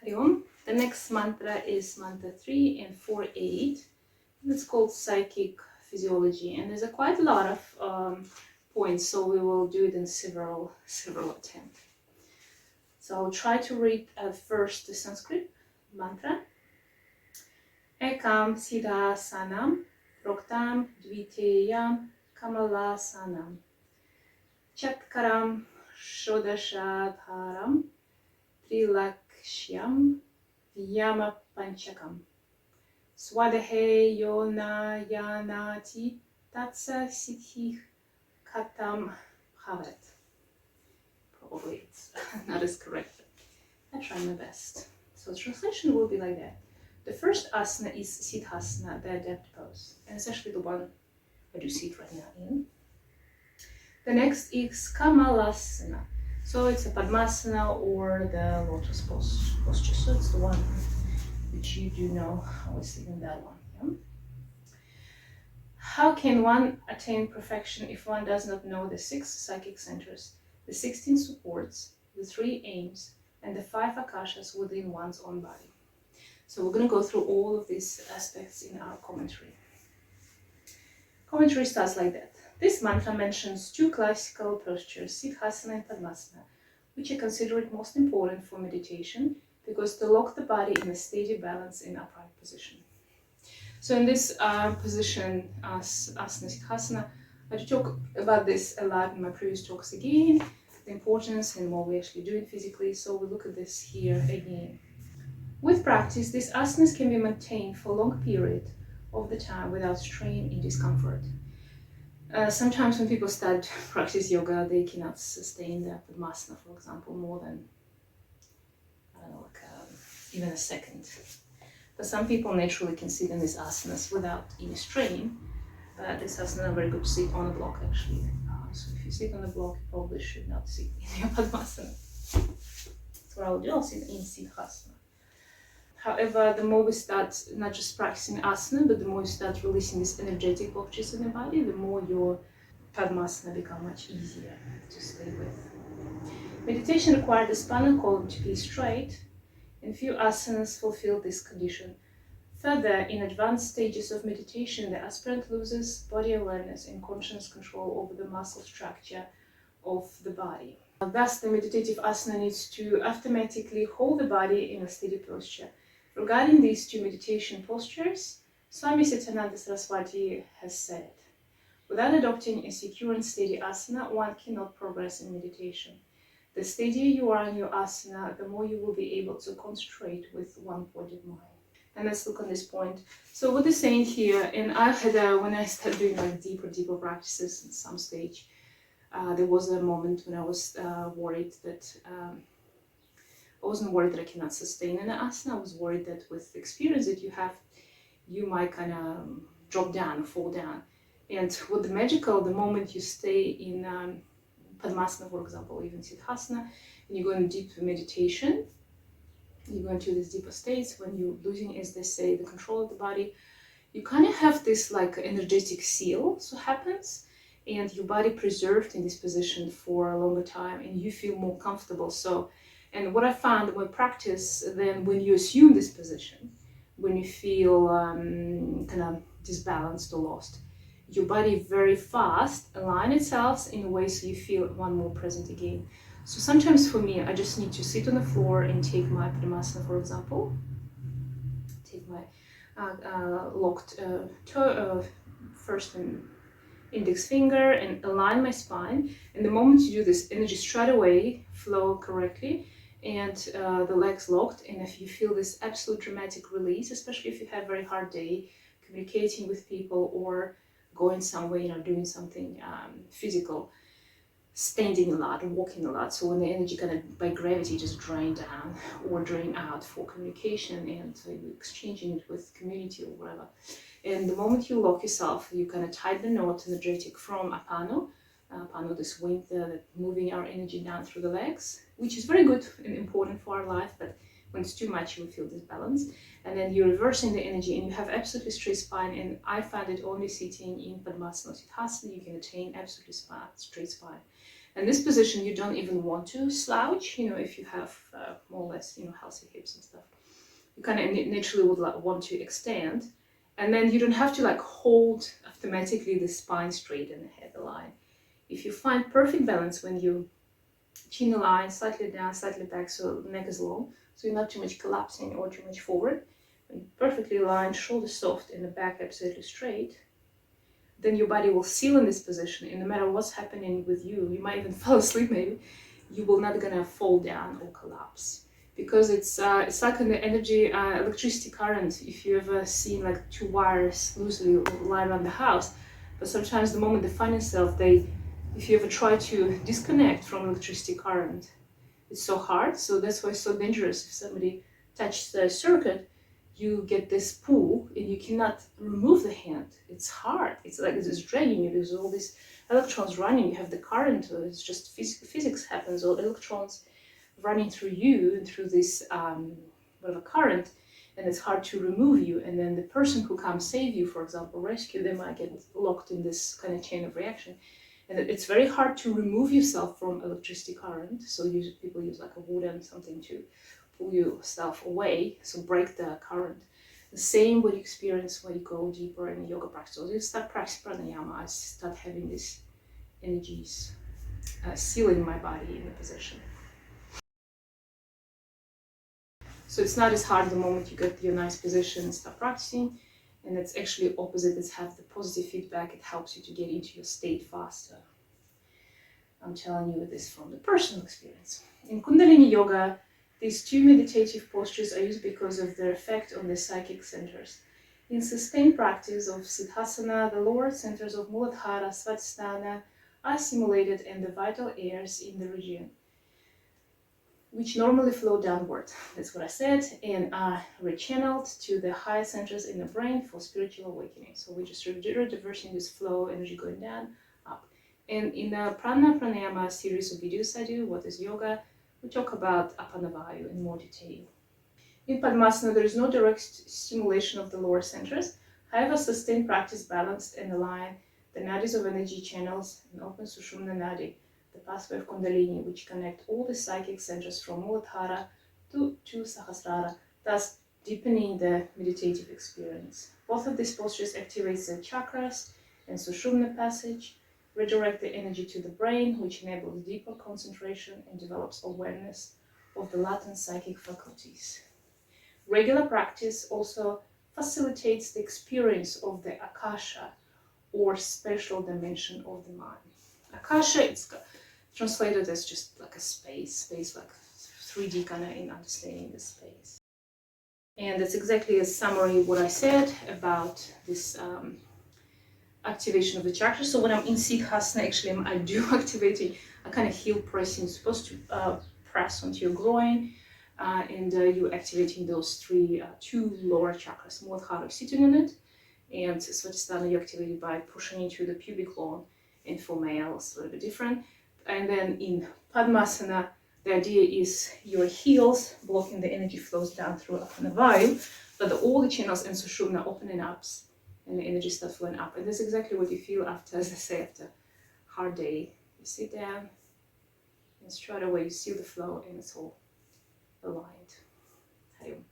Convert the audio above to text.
Hari Om. The next mantra is mantra 3 and 4-8. It's called psychic physiology, and there's quite a lot of points, so we will do it in several attempts. So I'll try to read first the Sanskrit mantra. Ekam Siddhasanam Proktam Dviteyam Kamalasanam Chatkaram Shodashadharam Trilakshyam Vyama Panchakam Swadehe Yona Yanati Tatsa Siddhi Katam Bhavat. Probably it's not as correct. I try my best. So translation will be like that. The first asana is Siddhasana, the adept pose, and it's actually the one I do sit right now in. The next is Kamalasana. So it's a Padmasana or the lotus posture. So it's the one which you do know. I was sitting in that one. Yeah? How can one attain perfection if one does not know the 6 psychic centers, the 16 supports, the 3 aims, and the 5 akashas within one's own body? So we're going to go through all of these aspects in our commentary. Commentary starts like that. This mantra mentions 2 classical postures, Siddhasana and Padmasana, which I consider it most important for meditation because they lock the body in a steady balance in upright position. So in this position, asana Siddhasana, I talk about this a lot in my previous talks again, the importance and what we're actually doing physically. So we look at this here again. With practice, these asanas can be maintained for a long period of the time without strain and discomfort. Sometimes when people start practice yoga, they cannot sustain the Padmasana, for example, more than, even a second. But some people naturally can sit in these asanas without any strain. But this asana is very good to sit on a block, actually. So if you sit on a block, you probably should not sit in your Padmasana. That's what I will do. I'll sit in Siddhasana. However, the more we start not just practicing asana, but the more you start releasing these energetic blockages in the body, the more your Padmasana become much easier to stay with. Meditation requires the spinal column to be straight, and few asanas fulfill this condition. Further, in advanced stages of meditation, the aspirant loses body awareness and conscious control over the muscle structure of the body. Thus, the meditative asana needs to automatically hold the body in a steady posture. Regarding these 2 meditation postures, Swami Satyananda Saraswati has said, without adopting a secure and steady asana, one cannot progress in meditation. The steadier you are in your asana, the more you will be able to concentrate with one-pointed mind. And let's look on this point. So what they're saying here, and I had, when I started doing like deeper practices at some stage, there was a moment when I was worried that I wasn't worried that I cannot sustain an asana. I was worried that with the experience that you have, you might kind of drop down or fall down. And with the magical, the moment you stay in Padmasana, for example, even Siddhasana, and you go in deep meditation, you go into these deeper states when you're losing, as they say, the control of the body, you kind of have this like energetic seal, so happens, and your body preserved in this position for a longer time, and you feel more comfortable. So, and what I found when practice, then when you assume this position, when you feel kind of disbalanced or lost, your body very fast align itself in a way so you feel one more present again. So sometimes for me, I just need to sit on the floor and take my Padmasana, for example, take my locked first index finger and align my spine. And the moment you do this, energy straight away flow correctly, and the legs locked. And if you feel this absolute dramatic release, especially if you have a very hard day communicating with people or going somewhere, doing something physical, standing a lot, walking a lot. So when the energy kind of by gravity just drain down or drain out for communication and exchanging it with community or whatever. And the moment you lock yourself, you kind of tie the knot energetic from apano, this wind moving our energy down through the legs, which is very good and important for our life, but when it's too much, you will feel disbalance. And then you're reversing the energy and you have absolutely straight spine. And I find it only sitting in Padmasana or Siddhasana, you can attain absolutely straight spine. And this position, you don't even want to slouch, if you have more more or less, healthy hips and stuff. You kind of naturally would want to extend, and then you don't have to like hold automatically the spine straight and the head aligned. If you find perfect balance when you chin aligned, slightly down, slightly back, so the neck is long, so you're not too much collapsing or too much forward, when perfectly aligned, shoulders soft, and the back absolutely straight, then your body will seal in this position, and no matter what's happening with you, you might even fall asleep maybe, you will not gonna fall down or collapse. Because it's like an energy, electricity current. If you ever seen like two wires loosely lie around the house, but sometimes the moment they find themselves, if you ever try to disconnect from electricity current, it's so hard. So that's why it's so dangerous. If somebody touches the circuit, you get this pull and you cannot remove the hand. It's hard. It's like it's dragging you. There's all these electrons running. You have the current. It's just physics happens. All electrons running through you and through this whatever current, and it's hard to remove you. And then the person who comes save you, for example, rescue, they might get locked in this kind of chain of reaction. And it's very hard to remove yourself from electricity current. So people use like a wooden something to pull yourself away, so break the current. The same what you experience when you go deeper in yoga practice. So you start practicing pranayama, I start having these energies sealing my body in the position. So it's not as hard the moment you get your nice position and start practicing, and it's actually opposite. It's have the positive feedback. It helps you to get into your state faster. I'm telling you this from the personal experience. In Kundalini Yoga, these two meditative postures are used because of their effect on the psychic centers. In sustained practice of Siddhasana, the lower centers of Muladhara, Svadhisthana are stimulated, and the vital airs in the region, which normally flow downward, that's what I said, and are rechanneled to the higher centers in the brain for spiritual awakening. So we're just reversing this flow, energy going down, up. And in the Pranayama series of videos I do, What is Yoga?, we talk about Apanavayu in more detail. In Padmasana, there is no direct stimulation of the lower centers. However, sustained practice balanced and align the nadis of energy channels and open Sushumna Nadi, the pathway of Kundalini, which connect all the psychic centers from Muladhara to Sahasrara, thus deepening the meditative experience. Both of these postures activates the chakras and Sushumna passage, redirect the energy to the brain, which enables deeper concentration and develops awareness of the latent psychic faculties. Regular practice also facilitates the experience of the Akasha, or special dimension of the mind. Akasha, it's translated as just like a space like 3D kind of in understanding the space. And that's exactly a summary of what I said about this activation of the chakras. So when I'm in Siddhasana, actually I do activating a kind of heel pressing. You're supposed to press onto your groin, and you're activating those two lower chakras, Muladhara sitting on it, and Svadhisthana you activate by pushing into the pubic bone, and for males a little bit different. And then in Padmasana, the idea is your heels blocking the energy flows down through Apanavayu, but all the channels and Sushumna opening up, and the energy starts flowing up. And that's exactly what you feel after, as I say, after a hard day. You sit down, and straight away you see the flow, and it's all aligned. Hari Om.